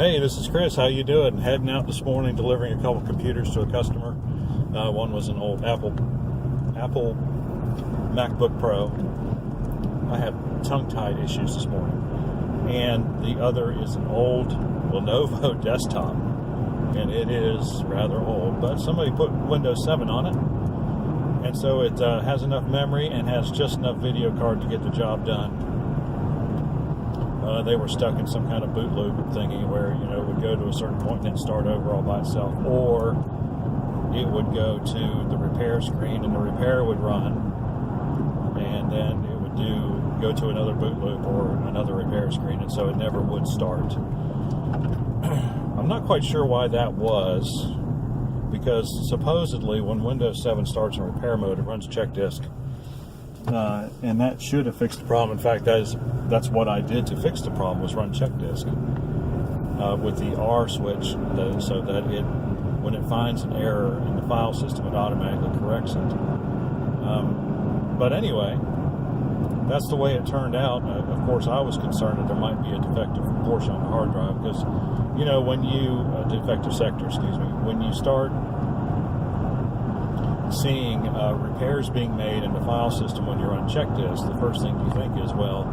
Hey, this is Chris. How you doing? Heading out this morning, delivering a couple computers to a customer. One was an old Apple Macbook Pro. I have tongue-tied issues this morning. And the other is an old Lenovo desktop. And it is rather old, but somebody put Windows 7 on it. And so it has enough memory and has just enough video card to get the job done. They were stuck in some kind of boot loop thingy where, it would go to a certain point and then start over all by itself, or it would go to the repair screen and the repair would run, and then it would go to another boot loop or another repair screen, and so it never would start. I'm not quite sure why that was, because supposedly when Windows 7 starts in repair mode, it runs check disk. And that should have fixed the problem. In fact, that's what I did to fix the problem, was run check disk with the R switch, so that when it finds an error in the file system, it automatically corrects it. But anyway, that's the way it turned out. Of course, I was concerned that there might be a defective portion on the hard drive, because defective sector, when you start seeing repairs being made in the file system when you're on check disk, the first thing you think is, well,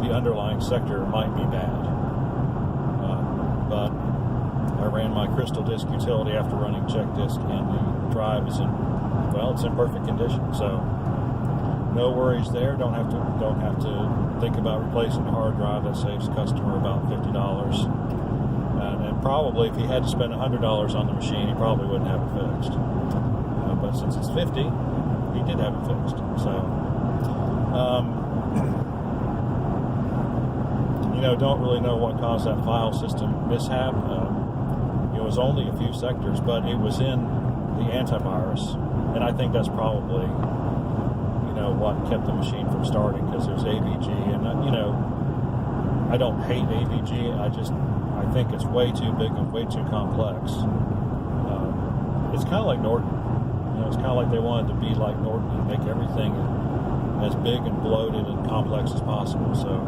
the underlying sector might be bad. But I ran my Crystal Disk utility after running check disk, and the drive is it's in perfect condition. So no worries there. Don't have to think about replacing the hard drive. That saves the customer about $50. And probably if he had to spend $100 on the machine, he probably wouldn't have it fixed. But since it's 50, he did have it fixed. So, don't really know what caused that file system mishap. It was only a few sectors, but it was in the antivirus, and I think that's probably, what kept the machine from starting, because there's AVG, and I don't hate AVG. I think it's way too big and way too complex. It's kind of like Norton. It's kind of like they wanted to be like Norton and make everything as big and bloated and complex as possible. So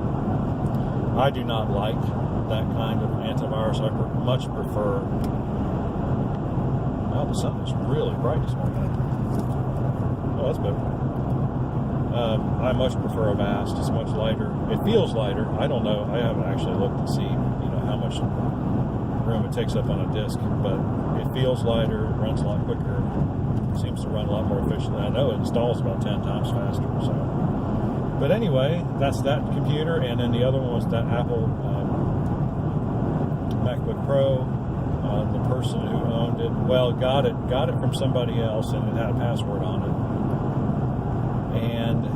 I do not like that kind of antivirus. I much prefer... Well, the sun is really bright this morning. Oh, that's better. I much prefer Avast. It's much lighter. It feels lighter. I don't know. I haven't actually looked to see, how much room it takes up on a disk, but it feels lighter. It runs a lot quicker. Seems to run a lot more efficiently. I know it installs about 10 times faster. So, but anyway, that's that computer, and then the other one was that Apple MacBook Pro. The person who owned it, got it from somebody else, and it had a password on it. And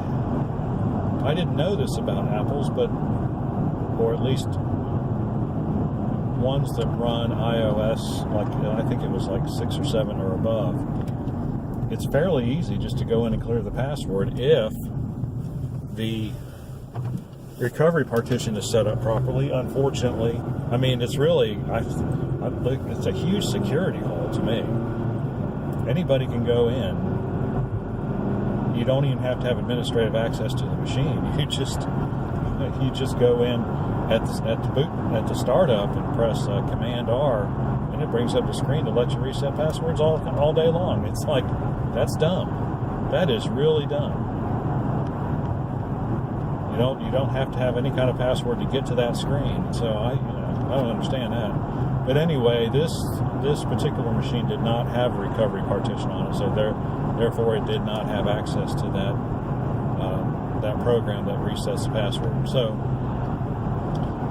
I didn't know this about Apples, or at least ones that run iOS, I think it was like 6 or 7 or above. It's fairly easy just to go in and clear the password if the recovery partition is set up properly. Unfortunately, it's really, it's a huge security hole to me. Anybody can go in. You don't even have to have administrative access to the machine. You just go in at the startup and press Command R, and it brings up the screen to let you reset passwords all day long. It's like, that's dumb. That is really dumb. You don't have to have any kind of password to get to that screen. So I don't understand that. But anyway, this particular machine did not have a recovery partition on it, so therefore it did not have access to that program that resets the password. So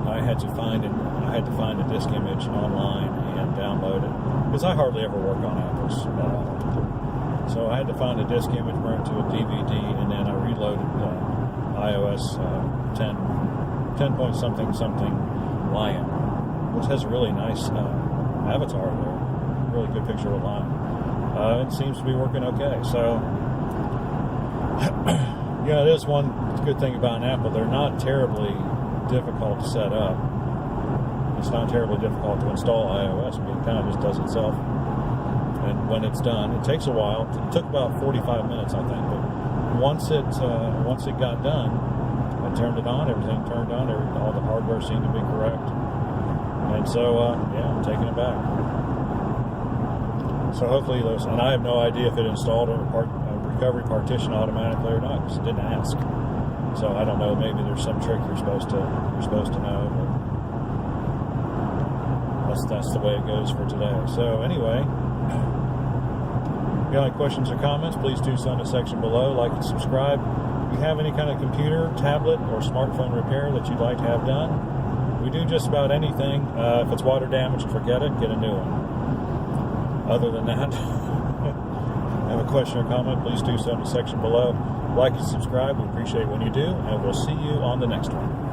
I had to find a disk image online and download it, because I hardly ever work on Apples at all. So I had to find a disk image, burn it to a DVD, and then I reloaded iOS 10 point something Lion, which has a really nice avatar there, really good picture of a lion. It seems to be working okay. So it is one good thing about an Apple. They're not terribly difficult to set up. It's not terribly difficult to install iOS. It kind of just does itself. And when it's done, it takes a while. It took about 45 minutes, I think. But once it got done, I turned it on. Everything turned on. All the hardware seemed to be correct. And So, yeah, I'm taking it back. So hopefully those, and I have no idea if it installed a recovery partition automatically or not, because it didn't ask. So I don't know, maybe there's some trick you're supposed to know, but that's the way it goes for today. So anyway, if you have any questions or comments, please do so in the section below. Like and subscribe. If you have any kind of computer, tablet, or smartphone repair that you'd like to have done, we do just about anything. If it's water damaged, forget it, get a new one. Other than that, have a question or comment, please do so in the section below. Like and subscribe. We appreciate it when you do, and we'll see you on the next one.